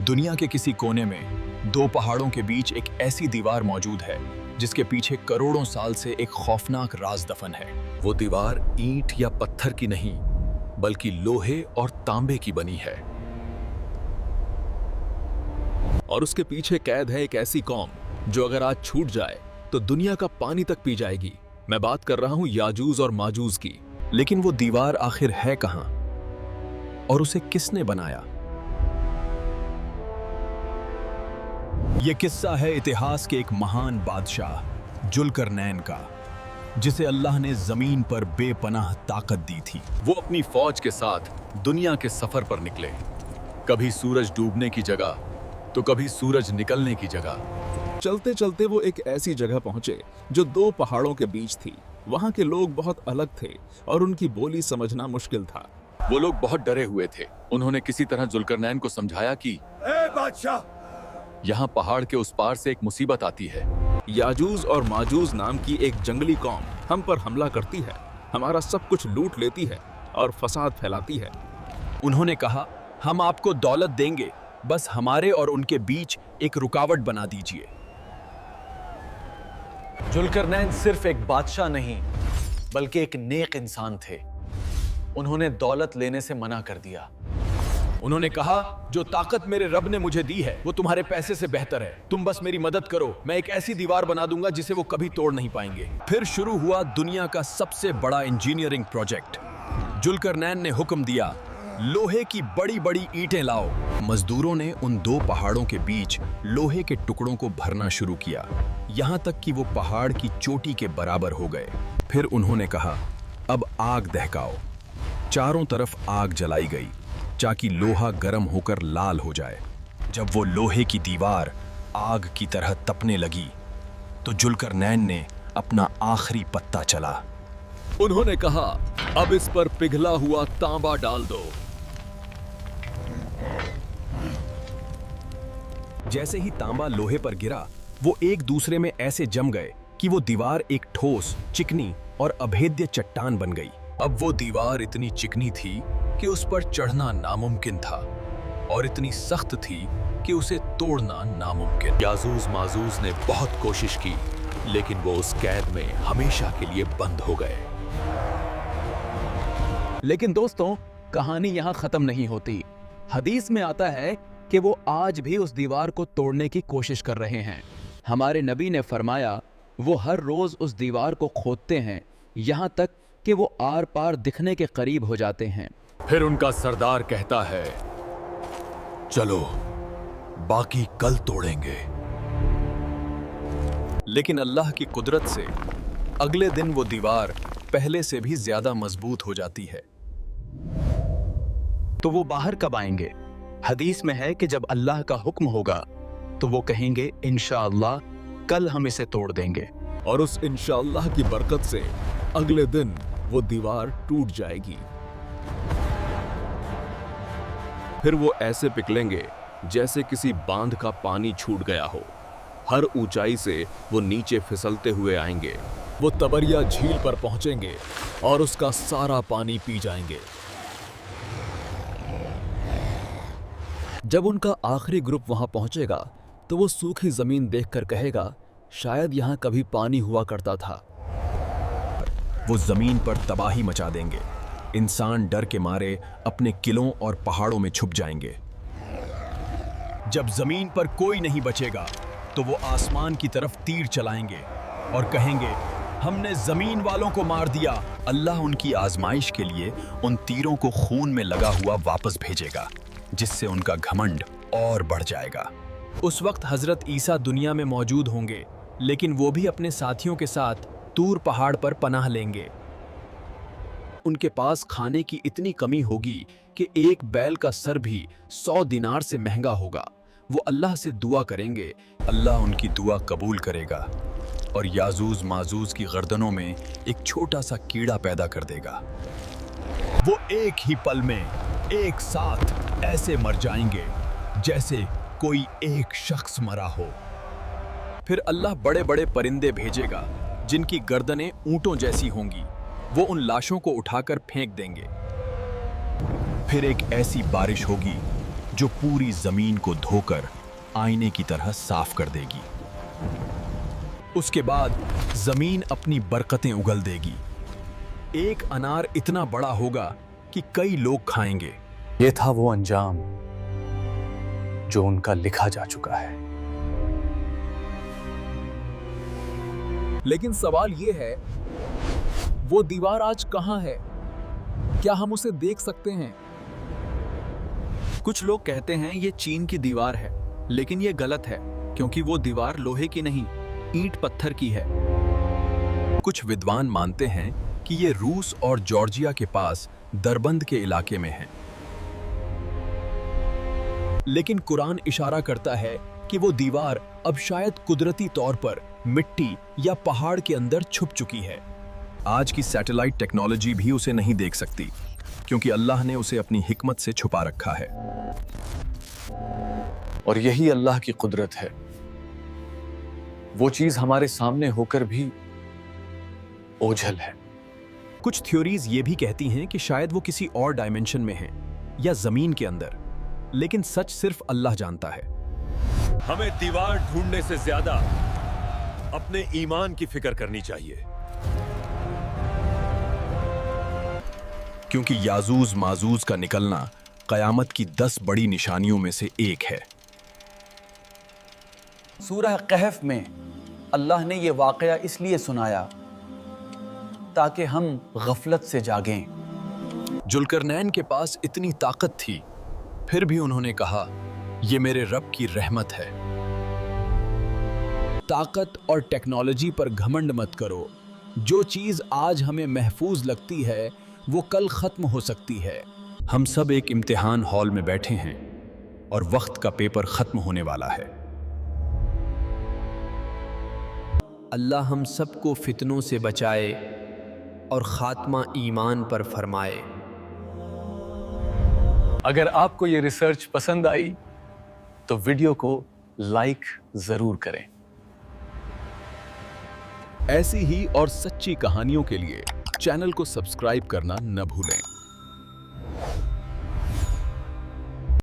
दुनिया के किसी कोने में दो पहाड़ों के बीच एक ऐसी दीवार मौजूद है जिसके पीछे करोड़ों साल से एक खौफनाक राज दफन है। वो दीवार ईंट या पत्थर की नहीं बल्कि लोहे और तांबे की बनी है और उसके पीछे कैद है एक ऐसी कौम जो अगर आज छूट जाए तो दुनिया का पानी तक पी जाएगी। मैं बात कर रहा हूं याजूज और माजूज की। लेकिन वो दीवार आखिर है कहां और उसे किसने बनाया? यह किस्सा है इतिहास के एक महान बादशाह जुल्करनैन का, जिसे अल्लाह ने जमीन पर बेपनाह ताकत दी थी। वो अपनी फौज के साथ दुनिया के सफर पर निकले, कभी सूरज डूबने की जगह तो कभी सूरज निकलने की जगह। चलते चलते वो एक ऐसी जगह पहुंचे जो दो पहाड़ों के बीच थी। वहां के लोग बहुत अलग थे और उनकी बोली समझना मुश्किल था। वो लोग बहुत डरे हुए थे। उन्होंने किसी तरह जुल्करनैन को समझाया कि ए बादशाह, यहाँ पहाड़ के उस पार से एक मुसीबत आती है। याजूज और माजूज नाम की एक जंगली कौम हम पर हमला करती है, हमारा सब कुछ लूट लेती है और फसाद फैलाती है। उन्होंने कहा, हम आपको दौलत देंगे, बस हमारे और उनके बीच एक रुकावट बना दीजिए। जुल्करनैन सिर्फ एक बादशाह नहीं बल्कि एक नेक इंसान थे। उन्होंने दौलत लेने से मना कर दिया। उन्होंने कहा, जो ताकत मेरे रब ने मुझे दी है वो तुम्हारे पैसे से बेहतर है। तुम बस मेरी मदद करो, मैं एक ऐसी दीवार बना दूंगा जिसे वो कभी तोड़ नहीं पाएंगे। फिर शुरू हुआ दुनिया का सबसे बड़ा इंजीनियरिंग प्रोजेक्ट। जुल्करनैन ने हुक्म दिया, लोहे की बड़ी बड़ी ईंटें लाओ। मजदूरों ने उन दो पहाड़ों के बीच लोहे के टुकड़ों को भरना शुरू किया, यहाँ तक कि वो पहाड़ की चोटी के बराबर हो गए। फिर उन्होंने कहा, अब आग दहकाओ। चारों तरफ आग जलाई गई ताकि लोहा गर्म होकर लाल हो जाए। जब वो लोहे की दीवार आग की तरह तपने लगी तो जुल्करनैन ने अपना आखिरी पत्ता चला। उन्होंने कहा, अब इस पर पिघला हुआ तांबा डाल दो। जैसे ही तांबा लोहे पर गिरा, वो एक दूसरे में ऐसे जम गए कि वो दीवार एक ठोस, चिकनी और अभेद्य चट्टान बन गई। अब वो दीवार इतनी चिकनी थी कि उस पर चढ़ना नामुमकिन था और इतनी सख्त थी कि उसे तोड़ना नामुमकिन। याजूज माजूज ने बहुत कोशिश की, लेकिन वो उस कैद में हमेशा के लिए बंद हो गए। लेकिन दोस्तों, कहानी यहाँ खत्म नहीं होती। हदीस में आता है कि वो आज भी उस दीवार को तोड़ने की कोशिश कर रहे हैं। हमारे नबी ने फरमाया, वो हर रोज उस दीवार को खोदते हैं, यहाँ तक कि वो आर पार दिखने के करीब हो जाते हैं। फिर उनका सरदार कहता है, चलो बाकी कल तोड़ेंगे। लेकिन अल्लाह की कुदरत से अगले दिन वो दीवार पहले से भी ज्यादा मजबूत हो जाती है। तो वो बाहर कब आएंगे? हदीस में है कि जब अल्लाह का हुक्म होगा तो वो कहेंगे, इंशाअल्लाह कल हम इसे तोड़ देंगे। और उस इंशाअल्लाह की बरकत से अगले दिन वो दीवार टूट जाएगी। फिर वो ऐसे पिघलेंगे जैसे किसी बांध का पानी छूट गया हो। हर ऊंचाई से वो नीचे फिसलते हुए आएंगे। वो तबरिया झील पर पहुंचेंगे और उसका सारा पानी पी जाएंगे। जब उनका आखिरी ग्रुप वहां पहुंचेगा तो वो सूखी जमीन देखकर कहेगा, शायद यहां कभी पानी हुआ करता था। वो जमीन पर तबाही मचा देंगे। इंसान डर के मारे अपने किलों और पहाड़ों में छुप जाएंगे। जब जमीन पर कोई नहीं बचेगा तो वो आसमान की तरफ तीर चलाएंगे और कहेंगे, हमने जमीन वालों को मार दिया। अल्लाह उनकी आजमाइश के लिए उन तीरों को खून में लगा हुआ वापस भेजेगा, जिससे उनका घमंड और बढ़ जाएगा। उस वक्त हजरत ईसा दुनिया में मौजूद होंगे, लेकिन वो भी अपने साथियों के साथ तूर पहाड़ पर पनाह लेंगे। उनके पास खाने की इतनी कमी होगी कि एक बैल का सर भी 100 दिनार से महंगा होगा। वो अल्लाह से दुआ करेंगे, अल्लाह उनकी दुआ कबूल करेगा और याजूज माजूज की गर्दनों में एक छोटा सा कीड़ा पैदा कर देगा। वो एक ही पल में एक साथ ऐसे मर जाएंगे जैसे कोई एक शख्स मरा हो। फिर अल्लाह बड़े बड़े परिंदे भेजेगा जिनकी गर्दनें ऊंटों जैसी होंगी। वो उन लाशों को उठाकर फेंक देंगे। फिर एक ऐसी बारिश होगी जो पूरी जमीन को धोकर आईने की तरह साफ कर देगी। उसके बाद जमीन अपनी बरकतें उगल देगी। एक अनार इतना बड़ा होगा कि कई लोग खाएंगे। ये था वो अंजाम जो उनका लिखा जा चुका है। लेकिन सवाल ये है, वो दीवार आज कहां है? क्या हम उसे देख सकते हैं? कुछ लोग कहते हैं ये चीन की दीवार है, लेकिन ये गलत है, क्योंकि वो दीवार लोहे की नहीं, ईंट पत्थर की है। कुछ विद्वान मानते हैं कि ये रूस और जॉर्जिया के पास दरबंद के इलाके में है। लेकिन कुरान इशारा करता है कि वो दीवार अब शायद कुदरती तौर पर मिट्टी या पहाड़ के अंदर छुप चुकी है। आज की सैटेलाइट टेक्नोलॉजी भी उसे नहीं देख सकती, क्योंकि अल्लाह ने उसे अपनी हिकमत से छुपा रखा है। और यही अल्लाह की कुदरत है। वो चीज हमारे सामने होकर भी ओझल है। कुछ थ्योरीज ये भी कहती हैं कि शायद वो किसी और डायमेंशन में है या जमीन के अंदर, लेकिन सच सिर्फ अल्लाह जानता है। हमें दीवार ढूंढने से ज्यादा अपने ईमान की फिक्र करनी चाहिए, क्योंकि याजूज माजूज का निकलना कयामत की 10 बड़ी निशानियों में से एक है। सूरह कहफ में अल्लाह ने यह वाकया इसलिए सुनाया ताकि हम गफलत से जागें। जुल्करनैन के पास इतनी ताकत थी, फिर भी उन्होंने कहा, यह मेरे रब की रहमत है। ताकत और टेक्नोलॉजी पर घमंड मत करो। जो चीज आज हमें महफूज लगती है वो कल खत्म हो सकती है। हम सब एक इम्तिहान हॉल में बैठे हैं और वक्त का पेपर खत्म होने वाला है। अल्लाह हम सबको फितनों से बचाए और खात्मा ईमान पर फरमाए। अगर आपको ये रिसर्च पसंद आई तो वीडियो को लाइक जरूर करें। ऐसी ही और सच्ची कहानियों के लिए चैनल को सब्सक्राइब करना न भूलें।